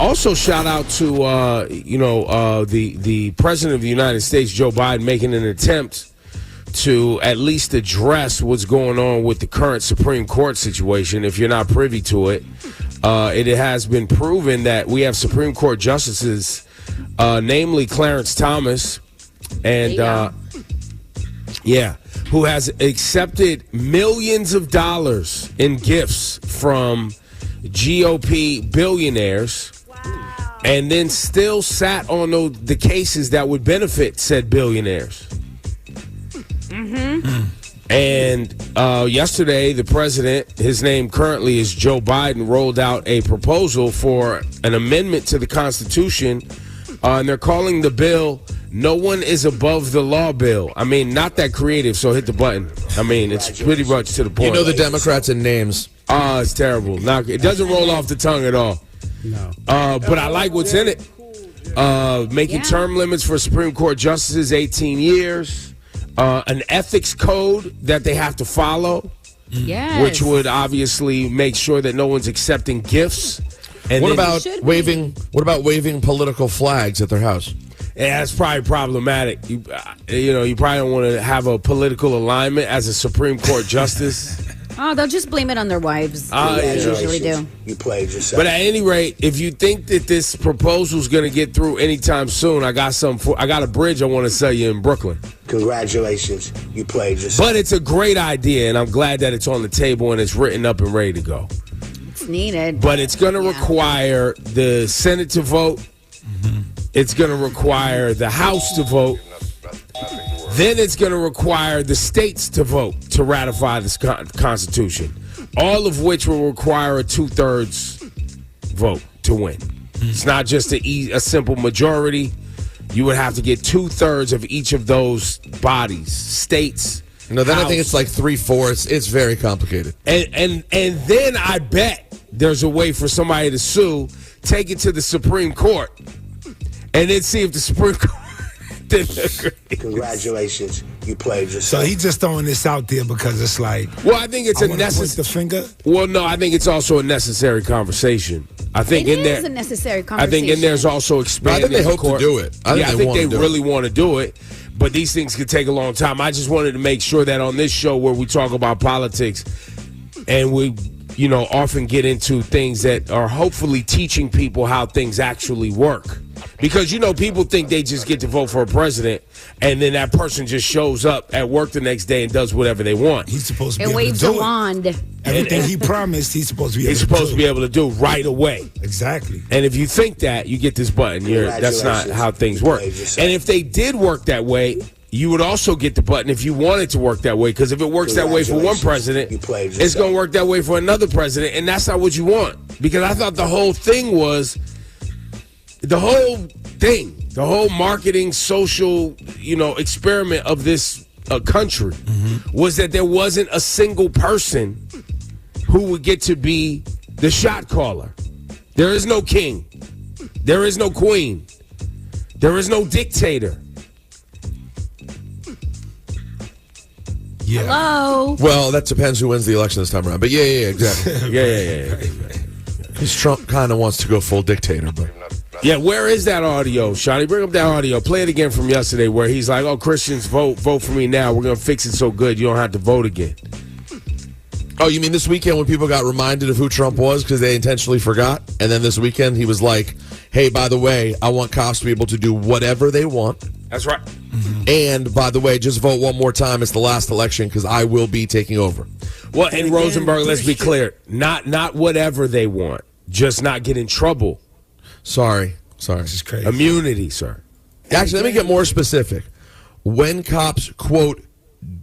Also, shout out to the president of the United States, Joe Biden, making an attempt to at least address what's going on with the current Supreme Court situation. If you're not privy to it, it has been proven that we have Supreme Court justices, namely Clarence Thomas, and who has accepted millions of dollars in gifts from GOP billionaires, and then still sat on the cases that would benefit said billionaires. And yesterday, the president, his name currently is Joe Biden, rolled out a proposal for an amendment to the Constitution, and they're calling the bill "No One Is Above the Law" bill. I mean, not that creative, so hit the button. I mean, it's pretty much to the point. You know the Democrats in names. It's terrible. It doesn't roll off the tongue at all. No. But I like what's in it. Making term limits for Supreme Court justices 18 years. An ethics code that they have to follow. Yes. Which would obviously make sure that no one's accepting gifts. And What about waving political flags at their house? Yeah, that's probably problematic. You probably don't want to have a political alignment as a Supreme Court justice. Oh, they'll just blame it on their wives. They usually do. You played yourself. But at any rate, if you think that this proposal is going to get through anytime soon, I got a bridge I want to sell you in Brooklyn. Congratulations, you played yourself. But it's a great idea, and I'm glad that it's on the table and it's written up and ready to go. It's needed. But it's going to require the Senate to vote. Mm-hmm. It's going to require the House to vote. Then it's going to require the states to vote to ratify this Constitution, all of which will require a 2/3 vote to win. It's not just a simple majority. You would have to get 2/3 of each of those bodies, states. Then House. I think it's like 3/4. It's very complicated. And then I bet there's a way for somebody to sue, take it to the Supreme Court, and then see if the Supreme Court didn't agree. Congratulations, you played yourself. So he's just throwing this out there because it's like. Well, I think it's a necessary. The finger. Well, no, I think it's also a necessary conversation. I think it is a necessary conversation. I think in there's also expanding. I think they hope to do it. I think they really want to do it. But these things could take a long time. I just wanted to make sure that on this show where we talk about politics and we, often get into things that are hopefully teaching people how things actually work. Because, people think they just get to vote for a president and then that person just shows up at work the next day and does whatever they want. He's supposed to be able to do it. waves a wand. Everything he promised, he's supposed to be able to do. He's supposed to be able to do right away. Exactly. And if you think that, you get this button. That's not how things work. And if they did work that way, you would also get the button if you wanted to work that way. Because if it works that way for one president, it's going to work that way for another president. And that's not what you want. Because I thought the whole thing was, the whole marketing, social, experiment of this country was that there wasn't a single person who would get to be the shot caller. There is no king. There is no queen. There is no dictator. Yeah. Hello. Well, that depends who wins the election this time around. But yeah, exactly. Yeah. Because Trump kind of wants to go full dictator, but. Yeah, where is that audio, Shawty? Bring up that audio. Play it again from yesterday where he's like, oh, Christians, vote for me now. We're going to fix it so good you don't have to vote again. Oh, you mean this weekend when people got reminded of who Trump was because they intentionally forgot? And then this weekend he was like, hey, by the way, I want cops to be able to do whatever they want. That's right. Mm-hmm. And by the way, just vote one more time. It's the last election because I will be taking over. Well, and Rosenberg, let's be clear. Not whatever they want. Just not get in trouble. Sorry. This is crazy. Immunity, sir. Actually, let me get more specific. When cops, quote,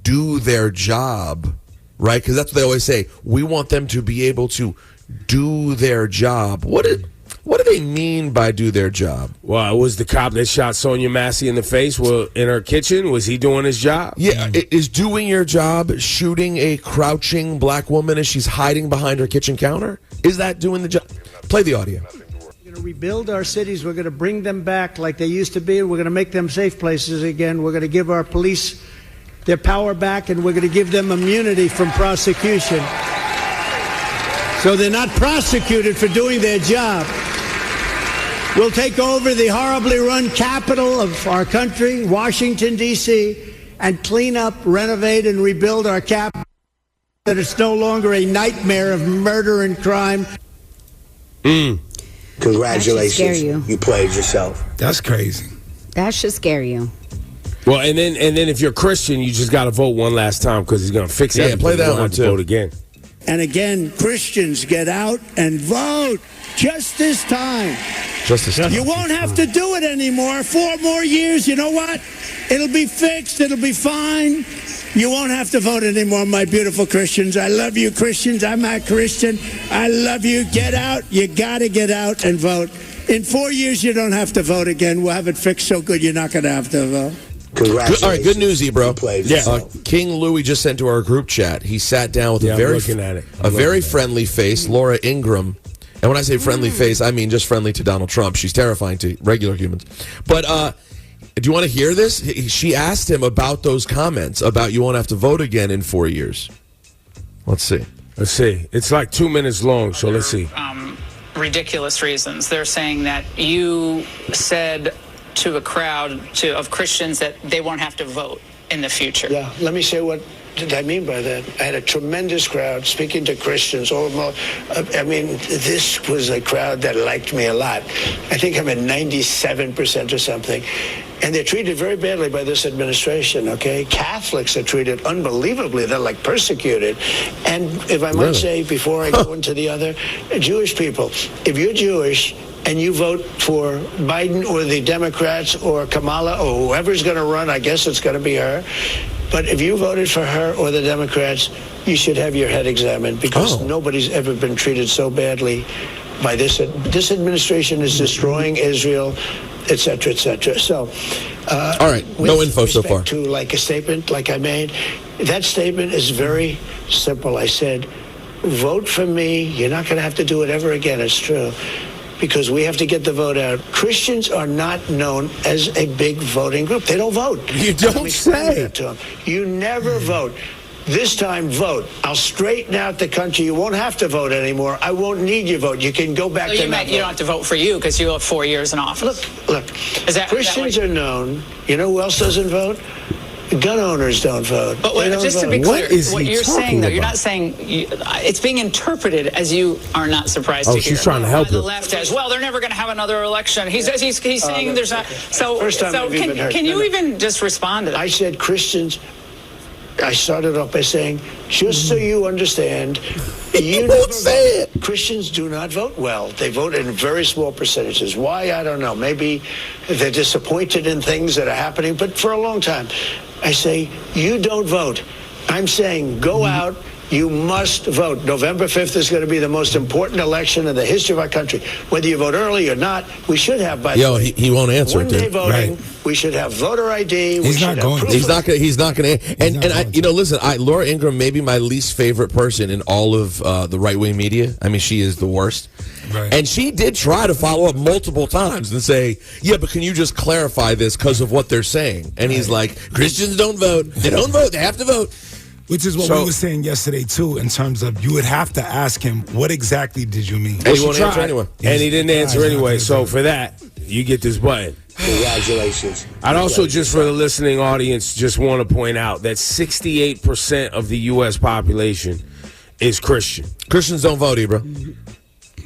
do their job, right? Because that's what they always say. We want them to be able to do their job. What do they mean by do their job? Well, it was the cop that shot Sonia Massey in the face in her kitchen. Was he doing his job? Yeah. Is doing your job shooting a crouching black woman as she's hiding behind her kitchen counter? Is that doing the job? Play the audio. We're going to rebuild our cities. We're going to bring them back like they used to be. We're going to make them safe places again. We're going to give our police their power back, and we're going to give them immunity from prosecution. So they're not prosecuted for doing their job. will take over the horribly run capital of our country, Washington, D.C., and clean up, renovate, and rebuild our capital, that it's no longer a nightmare of murder and crime. Congratulations, you. you played yourself. That's crazy. That should scare you. Well, and then if you're Christian, you just got to vote one last time because he's going to fix everything. play that You don't one, have to too. Vote again. And again, Christians, get out and vote just this time. You won't have to do it anymore. 4 more years, you know what? It'll be fixed. It'll be fine. You won't have to vote anymore, my beautiful Christians. I love you, Christians. I'm a Christian. I love you. Get out. You got to get out and vote. In 4 years, you don't have to vote again. We'll have it fixed so good you're not going to have to vote. Congratulations. All right, good news, Ebro. You played Yeah. yourself. King Louis just sent to our group chat. He sat down with Yeah, a I'm very, looking at it. a very friendly face, Laura Ingraham. And when I say friendly face, I mean just friendly to Donald Trump. She's terrifying to regular humans. But do you want to hear this? She asked him about those comments about you won't have to vote again in 4 years. Let's see. Let's see. It's like 2 minutes long, so let's see. Ridiculous reasons. They're saying that you said to a crowd of Christians that they won't have to vote in the future. Yeah, let me say what did I mean by that. I had a tremendous crowd speaking to Christians. I mean, this was a crowd that liked me a lot. I think I'm at 97% or something. And they're treated very badly by this administration, okay? Catholics are treated unbelievably. They're like persecuted. And if I might say, before I go into the other, Jewish people, if you're Jewish and you vote for Biden or the Democrats or Kamala or whoever's going to run, I guess it's going to be her. But if you voted for her or the Democrats, you should have your head examined because nobody's ever been treated so badly by this. This administration is destroying Israel, et cetera, et cetera. So, all right, no info so far. To like a statement like I made, that statement is very simple. I said, vote for me. You're not going to have to do it ever again. It's true. Because we have to get the vote out. Christians are not known as a big voting group. They don't vote. You don't say. That to them. You never vote. This time, vote. I'll straighten out the country. You won't have to vote anymore. I won't need your vote. You can go back So to you not meant you don't have to vote for you because you have 4 years in office. Look. Christians are known. You know who else doesn't vote? Gun owners don't vote. But They don't just to vote. be clear, What is what he you're talking saying, though, you're about? not saying it's being interpreted as you are not surprised to hear. she's trying to help By the him. left as well. They're never going to have another election. He's saying there's not. So First time I've even heard. can you even just respond to that? I said Christians. I started off by saying, just so you understand, you never say vote. Christians do not vote well. They vote in very small percentages. Why? I don't know. Maybe they're disappointed in things that are happening. But for a long time, I say, you don't vote. I'm saying, go out. You must vote. November 5th is going to be the most important election in the history of our country. Whether you vote early or not, we should have, by the way, he won't answer it, one-day dude. voting. Right. We should have voter ID. He's not going to. He's not going to. And I, listen. Laura Ingraham may be my least favorite person in all of the right wing media. I mean, she is the worst. Right. And she did try to follow up multiple times and say, "Yeah, but can you just clarify this because of what they're saying?" And he's like, "Christians don't vote. They don't vote. They have to vote." Which is what we were saying yesterday, too, in terms of you would have to ask him, what exactly did you mean? And he won't answer anyway. And he didn't answer anyway. So for that, you get this button. Congratulations. I'd also, just for the listening audience, just want to point out that 68% of the U.S. population is Christian. Christians don't vote, Ebro.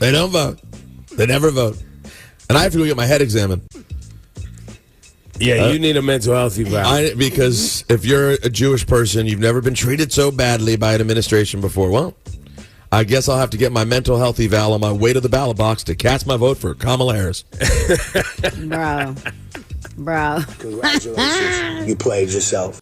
They don't vote. They never vote. And I have to go get my head examined. Yeah, you need a mental health eval. Because if you're a Jewish person, you've never been treated so badly by an administration before. Well, I guess I'll have to get my mental health eval on my way to the ballot box to cast my vote for Kamala Harris. Bro. Congratulations. You played yourself.